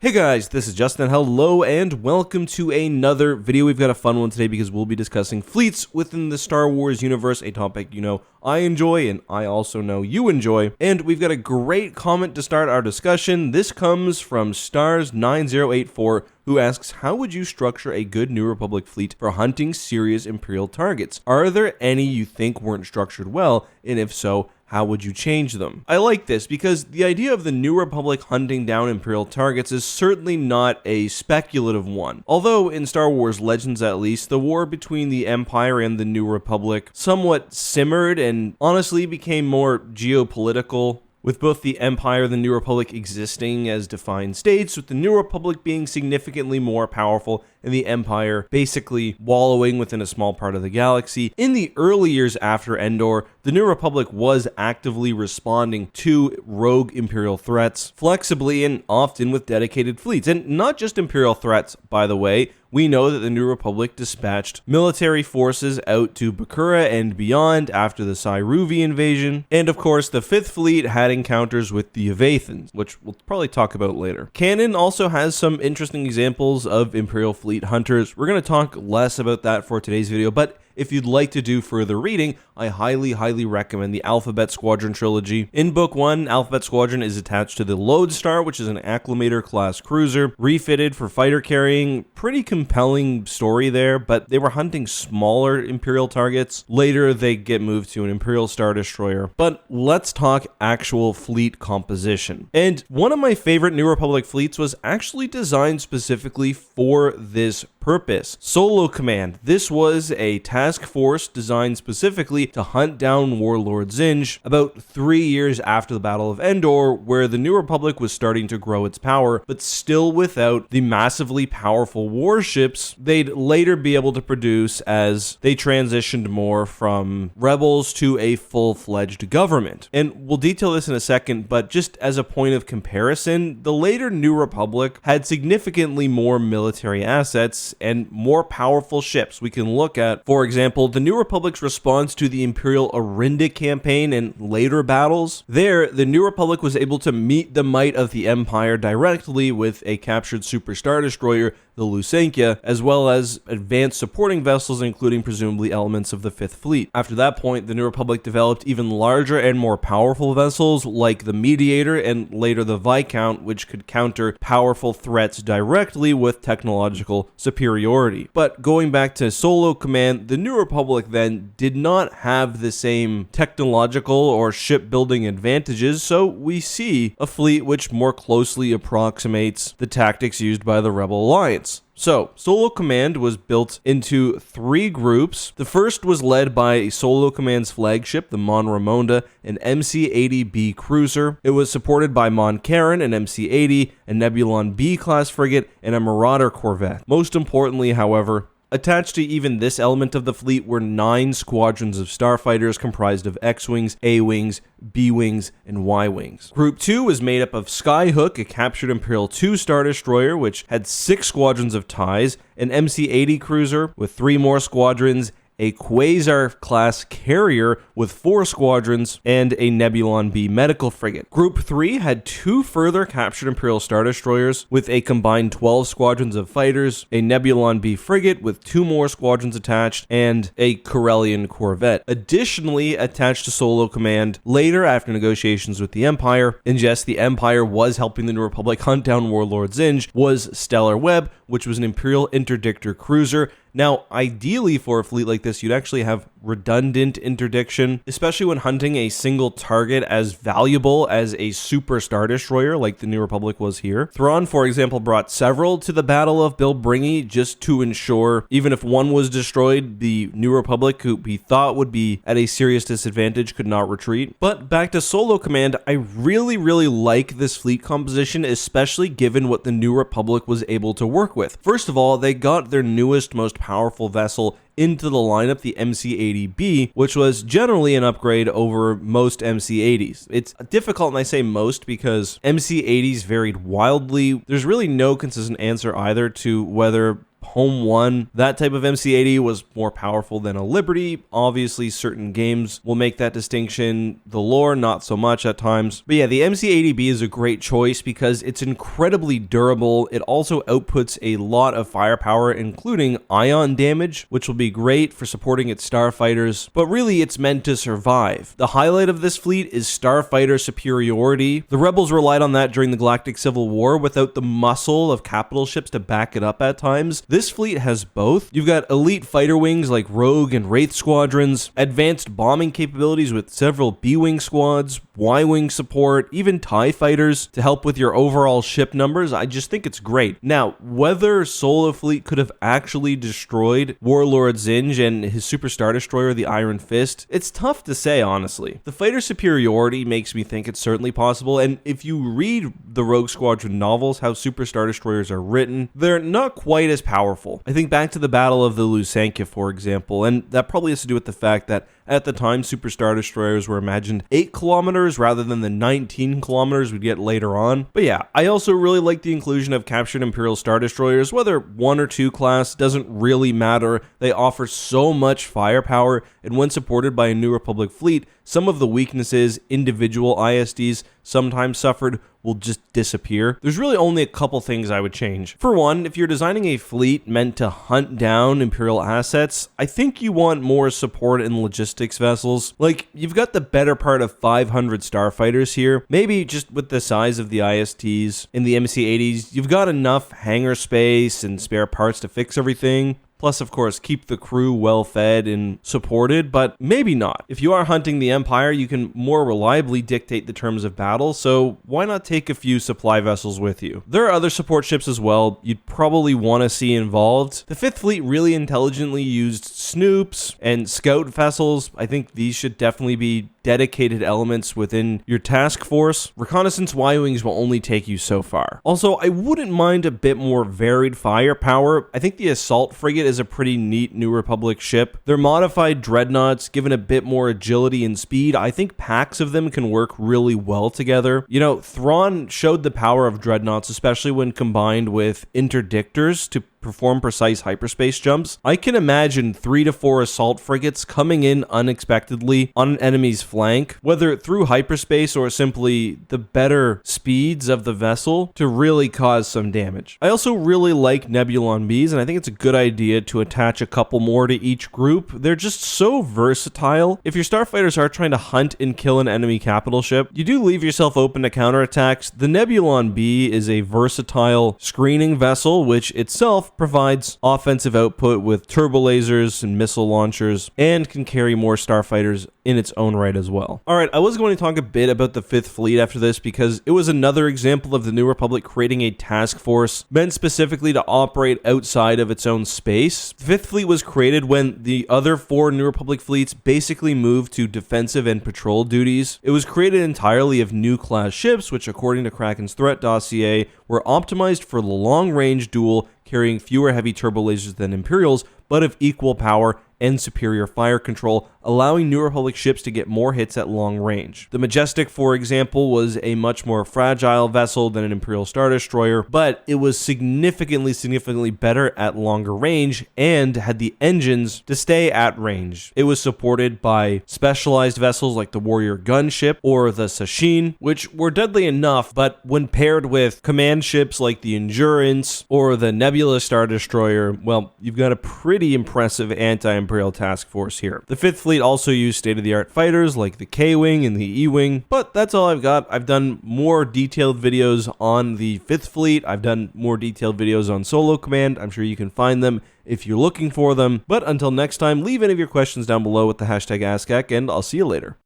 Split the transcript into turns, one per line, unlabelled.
Hey guys, this is Justin. Hello and welcome to another video. We've got a fun one today because we'll be discussing fleets within the Star Wars universe, a topic you know I enjoy and I also know you enjoy. And we've got a great comment to start our discussion. This comes from Stars9084, who asks, how would you structure a good New Republic fleet for hunting serious Imperial targets? Are there any you think weren't structured well, and if so, how would you change them? I like this because the idea of the New Republic hunting down Imperial targets is certainly not a speculative one. Although in Star Wars Legends at least, the war between the Empire and the New Republic somewhat simmered and honestly became more geopolitical, with both the Empire and the New Republic existing as defined states, with the New Republic being significantly more powerful and the Empire basically wallowing within a small part of the galaxy. In the early years after Endor, the New Republic was actively responding to rogue Imperial threats, flexibly and often with dedicated fleets. And not just Imperial threats, by the way. We know that the New Republic dispatched military forces out to Bakura and beyond after the Cyruvi invasion. And of course, the 5th Fleet had encounters with the Evathans, which we'll probably talk about later. Canon also has some interesting examples of Imperial fleet hunters. We're going to talk less about that for today's video, but if you'd like to do further reading, I highly recommend the Alphabet Squadron trilogy. In Book 1, Alphabet Squadron is attached to the Lodestar, which is an Acclamator class cruiser, refitted for fighter carrying. Pretty compelling story there, but they were hunting smaller Imperial targets. Later, they get moved to an Imperial Star Destroyer. But let's talk actual fleet composition. And one of my favorite New Republic fleets was actually designed specifically for this purpose. Solo Command. This was a task force designed specifically to hunt down Warlord Zinj about 3 years after the Battle of Endor, where the New Republic was starting to grow its power, but still without the massively powerful warships they'd later be able to produce as they transitioned more from rebels to a full-fledged government. And we'll detail this in a second, but just as a point of comparison, the later New Republic had significantly more military assets and more powerful ships. We can look at, for example, the New Republic's response to the Imperial Arinda campaign and later battles. There, the New Republic was able to meet the might of the Empire directly with a captured Super Star Destroyer, the Lusankya, as well as advanced supporting vessels, including presumably elements of the 5th Fleet. After that point, the New Republic developed even larger and more powerful vessels like the Mediator and later the Viscount, which could counter powerful threats directly with technological superiority. But going back to Solo Command, the New Republic then did not have the same technological or shipbuilding advantages, so we see a fleet which more closely approximates the tactics used by the Rebel Alliance. So, Solo Command was built into 3 groups. The first was led by Solo Command's flagship, the Mon Ramonda, an MC-80B cruiser. It was supported by Mon Caron, an MC-80, a Nebulon B-class frigate, and a Marauder corvette. Most importantly, however, attached to even this element of the fleet were 9 squadrons of starfighters comprised of X-Wings, A-Wings, B-Wings, and Y-Wings. Group 2 was made up of Skyhook, a captured Imperial II Star Destroyer, which had 6 squadrons of TIEs, an MC-80 cruiser with 3 more squadrons, a Quasar-class carrier with 4 squadrons, and a Nebulon B medical frigate. Group 3 had 2 further captured Imperial Star Destroyers with a combined 12 squadrons of fighters, a Nebulon B frigate with 2 more squadrons attached, and a Corellian corvette. Additionally, attached to Solo Command, later after negotiations with the Empire, and yes, the Empire was helping the New Republic hunt down Warlord Zinj, was Stellar Web, which was an Imperial interdictor cruiser. Now, ideally for a fleet like this, you'd actually have redundant interdiction, especially when hunting a single target as valuable as a Super Star Destroyer like the New Republic was here. Thrawn, for example, brought several to the Battle of Bilbringi just to ensure, even if one was destroyed, the New Republic, who he thought would be at a serious disadvantage, could not retreat. But back to Solo Command, I really like this fleet composition, especially given what the New Republic was able to work with. First of all, they got their newest, most powerful vessel into the lineup, the MC-80B, which was generally an upgrade over most MC-80s. It's difficult, and I say most because MC-80s varied wildly. There's really no consistent answer either to whether Home 1, that type of MC-80 was more powerful than a Liberty. Obviously, certain games will make that distinction. The lore, not so much at times. But yeah, the MC-80B is a great choice because it's incredibly durable. It also outputs a lot of firepower, including ion damage, which will be great for supporting its starfighters. But really, it's meant to survive. The highlight of this fleet is starfighter superiority. The Rebels relied on that during the Galactic Civil War without the muscle of capital ships to back it up at times. This fleet has both. You've got elite fighter wings like Rogue and Wraith squadrons, advanced bombing capabilities with several B-wing squads, Y-wing support, even TIE fighters to help with your overall ship numbers. I just think it's great. Now, whether Solo Fleet could have actually destroyed Warlord Zinj and his Super Star Destroyer, the Iron Fist, it's tough to say, honestly. The fighter superiority makes me think it's certainly possible, and if you read the Rogue Squadron novels, how Super Star Destroyers are written, they're not quite as powerful. I think back to the Battle of the Lusankya, for example, and that probably has to do with the fact that at the time, Super Star Destroyers were imagined 8 kilometers rather than the 19 kilometers we'd get later on. But yeah, I also really like the inclusion of captured Imperial Star Destroyers. Whether 1 or 2 class doesn't really matter. They offer so much firepower, and when supported by a New Republic fleet, some of the weaknesses individual ISDs sometimes suffered will just disappear. There's really only a couple things I would change. For one, if you're designing a fleet meant to hunt down Imperial assets, I think you want more support in logistics vessels. Like, you've got the better part of 500 starfighters here. Maybe just with the size of the ISTs in the MC-80s, you've got enough hangar space and spare parts to fix everything. Plus, of course, keep the crew well fed and supported, but maybe not. If you are hunting the Empire, you can more reliably dictate the terms of battle, so why not take a few supply vessels with you? There are other support ships as well you'd probably want to see involved. The 5th Fleet really intelligently used snoops and scout vessels. I think these should definitely be dedicated elements within your task force. Reconnaissance Y-Wings will only take you so far. Also, I wouldn't mind a bit more varied firepower. I think the Assault Frigate is a pretty neat New Republic ship. Their modified dreadnoughts, given a bit more agility and speed, I think packs of them can work really well together. You know, Thrawn showed the power of dreadnoughts, especially when combined with interdictors to perform precise hyperspace jumps. I can imagine 3 to 4 assault frigates coming in unexpectedly on an enemy's flank, whether through hyperspace or simply the better speeds of the vessel, to really cause some damage. I also really like Nebulon Bs, and I think it's a good idea to attach a couple more to each group. They're just so versatile. If your starfighters are trying to hunt and kill an enemy capital ship, you do leave yourself open to counterattacks. The Nebulon B is a versatile screening vessel, which itself provides offensive output with turbo lasers and missile launchers, and can carry more starfighters in its own right as well. Alright, I was going to talk a bit about the 5th Fleet after this because it was another example of the New Republic creating a task force meant specifically to operate outside of its own space. The 5th Fleet was created when the other 4 New Republic fleets basically moved to defensive and patrol duties. It was created entirely of new class ships, which according to Kraken's threat dossier, were optimized for the long-range duel, carrying fewer heavy turbo lasers than Imperials, but of equal power and superior fire control, allowing New Republic ships to get more hits at long range. The Majestic, for example, was a much more fragile vessel than an Imperial Star Destroyer, but it was significantly better at longer range and had the engines to stay at range. It was supported by specialized vessels like the Warrior Gunship or the Sashin, which were deadly enough, but when paired with command ships like the Endurance or the Nebula Star Destroyer, well, you've got a pretty impressive anti-Imperial task force here. The 5th Fleet also used state-of-the-art fighters like the K-Wing and the E-Wing, but that's all I've got. I've done more detailed videos on the 5th Fleet. I've done more detailed videos on Solo Command. I'm sure you can find them if you're looking for them. But until next time, leave any of your questions down below with the hashtag AskEck, and I'll see you later.